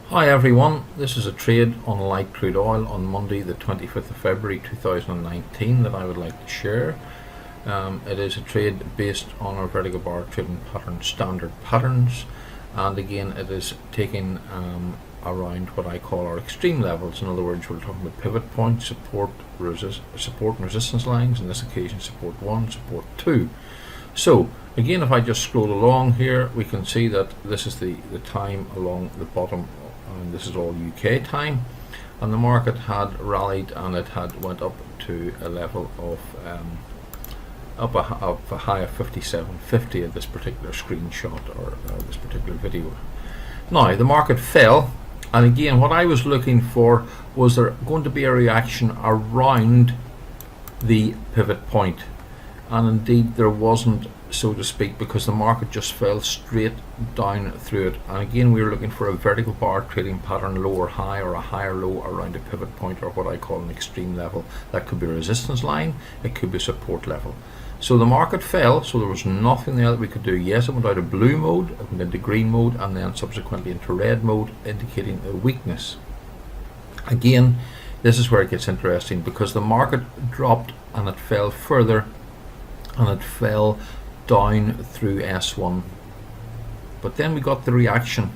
Hi everyone, this is a trade on light crude oil on Monday the 25th of February 2019 that I would like to share. It is a trade based on our vertical bar trading pattern standard patterns, and again it is taking around what I call our extreme levels. In other words, we're talking about pivot points, support and resistance lines, in this occasion support 1, support 2. So again, if I just scroll along here, we can see that this is the time along the bottom, and this is all UK time, and the market had rallied and it had went up to a level of a high of 57.50 at this particular screenshot or this particular video. Now the market fell, and again what I was looking for was there going to be a reaction around the pivot point, and indeed there wasn't, so to speak, because the market just fell straight down through it. And again we were looking for a vertical bar trading pattern, lower high or a higher low around a pivot point, or what I call an extreme level. That could be a resistance line, it could be a support level. So the market fell, so there was nothing there that we could do. Yes, it went out of blue mode, it went into green mode, and then subsequently into red mode, indicating a weakness. Again, this is where it gets interesting, because the market dropped and it fell further, and it fell down through S1, but then we got the reaction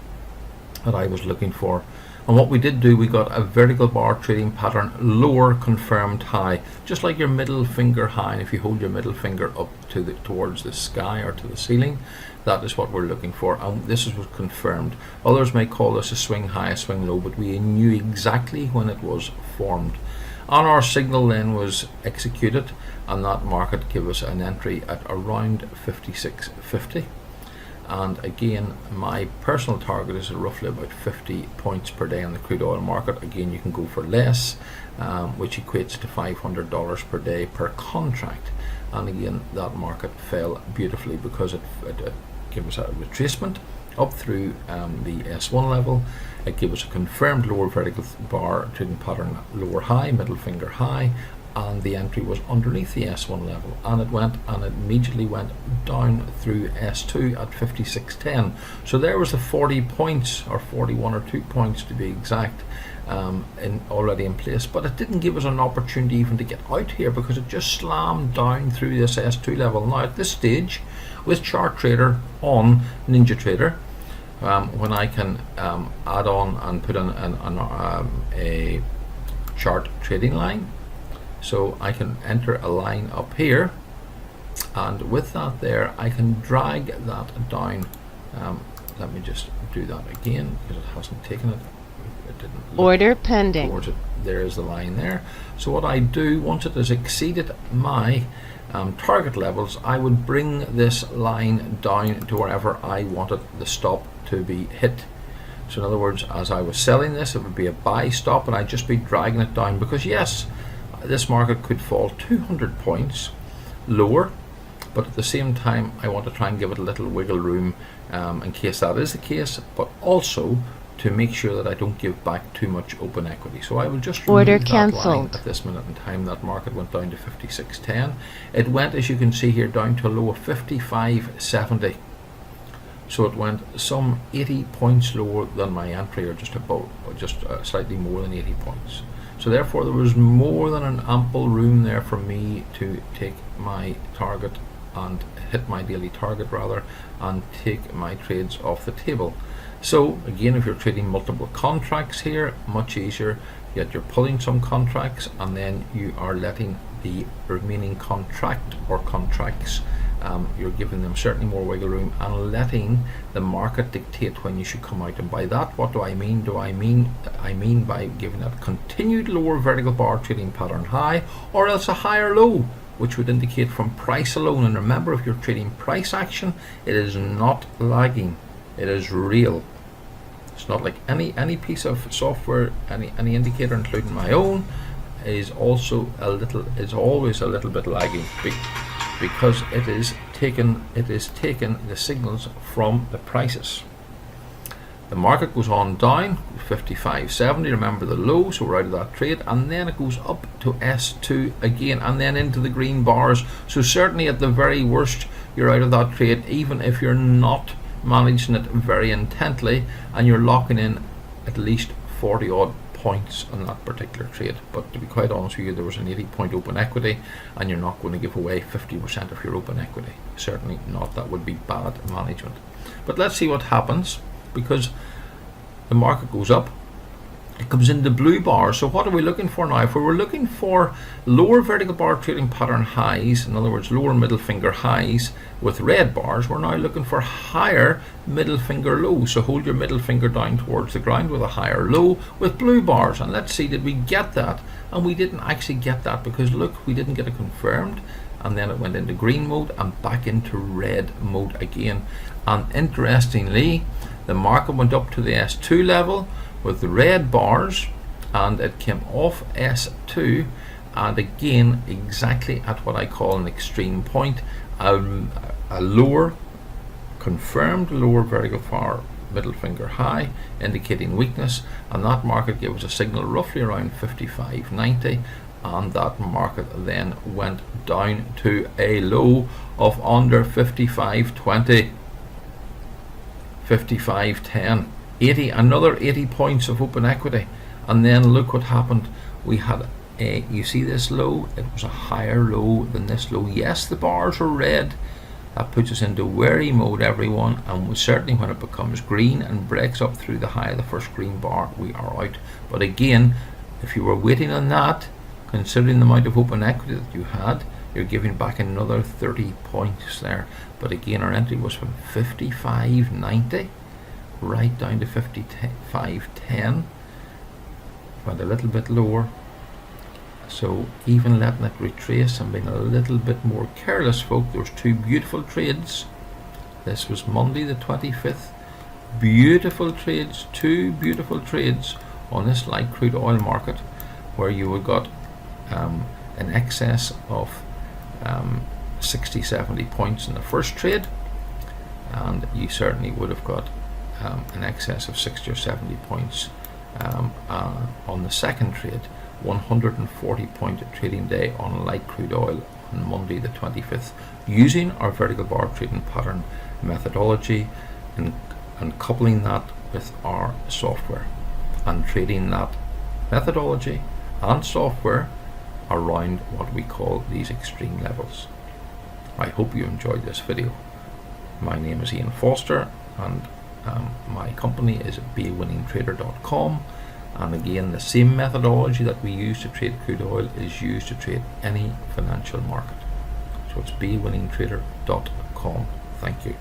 that I was looking for, and what we did do, we got a vertical bar trading pattern, lower confirmed high, just like your middle finger high. And if you hold your middle finger up to towards the sky or to the ceiling, that is what we're looking for, and this is what confirmed. Others may call this a swing high, a swing low, but we knew exactly when it was formed. And our signal then was executed, and that market gave us an entry at around 56.50. And again, my personal target is roughly about 50 points per day in the crude oil market. Again, you can go for less, which equates to $500 per day per contract. And again, that market fell beautifully because it gave us a retracement up through the S1 level. It gave us a confirmed lower vertical bar trading pattern, lower high, middle finger high, and the entry was underneath the S1 level, and it went and it immediately went down through S2 at 56.10. so there was the 40 points, or 41 or 2 points to be exact, already in place, but it didn't give us an opportunity even to get out here, because it just slammed down through this S2 level. Now at this stage, with Chart Trader on Ninja Trader, when I can add on and put in a chart trading line, so I can enter a line up here, and with that there I can drag that down. Let me just do that again, because it hasn't taken it. It didn't order pending towards it. There is the line there. So what I do, once it has exceeded my target levels, I would bring this line down to wherever I wanted the stop to be hit. So in other words, as I was selling this, it would be a buy stop, and I'd just be dragging it down, because yes, this market could fall 200 points lower, but at the same time I want to try and give it a little wiggle room in case that is the case, but also to make sure that I don't give back too much open equity. So I will just order remove that line cancelled at this minute in time. That market went down to 56.10. It went, as you can see here, down to a low of 55.70. So it went some 80 points lower than my entry, or just about, or just slightly more than 80 points. So therefore there was more than an ample room there for me to take my target and hit my daily target rather, and take my trades off the table. So again, if you're trading multiple contracts here, much easier, yet you're pulling some contracts and then you are letting the remaining contract or contracts, you're giving them certainly more wiggle room and letting the market dictate when you should come out. And by that, what do I mean? I mean by giving a continued lower vertical bar trading pattern high, or else a higher low, which would indicate from price alone. And remember, if you're trading price action, it is not lagging, it is real. It's not like any piece of software, any indicator, including my own, is always a little bit lagging, because it is taken the signals from the prices. The market goes on down 55.70, remember the low, so we're out of that trade, and then it goes up to S2 again, and then into the green bars. So certainly at the very worst, you're out of that trade, even if you're not managing it very intently and you're locking in at least 40 odd points on that particular trade. But to be quite honest with you, there was an 80-point open equity, and you're not going to give away 50% of your open equity. Certainly not. That would be bad management. But let's see what happens, because the market goes up. It comes into blue bars. So what are we looking for now? If we were looking for lower vertical bar trading pattern highs, in other words lower middle finger highs with red bars, we're now looking for higher middle finger lows. So hold your middle finger down towards the ground with a higher low with blue bars, and let's see, did we get that? And we didn't actually get that, because look, we didn't get it confirmed, and then it went into green mode and back into red mode again. And interestingly, the market went up to the S2 level with the red bars, and it came off S2, and again exactly at what I call an extreme point, a lower, confirmed lower vertical bar middle finger high indicating weakness, and that market gave us a signal roughly around 55.90, and that market then went down to a low of under 55.20, 55.10. 80, another 80 points of open equity, and then look what happened. We had a, you see this low, it was a higher low than this low. Yes, the bars are red. That puts us into wary mode, everyone, and certainly when it becomes green and breaks up through the high of the first green bar, we are out. But again, if you were waiting on that, considering the amount of open equity that you had, you're giving back another 30 points there. But again, our entry was from 55.90 right down to 55.10, went a little bit lower. So even letting it retrace and being a little bit more careless, folk, there's two beautiful trades. This was Monday the 25th. Beautiful trades, two beautiful trades on this light crude oil market, where you would got in excess of 60-70 points in the first trade, and you certainly would have got in excess of 60 or 70 points on the second trade. 140 point trading day on light crude oil on Monday the 25th, using our vertical bar trading pattern methodology and coupling that with our software, and trading that methodology and software around what we call these extreme levels. I hope you enjoyed this video. My name is Ian Foster, and my company is bewinningtrader.com, and again, the same methodology that we use to trade crude oil is used to trade any financial market. So it's bewinningtrader.com. Thank you.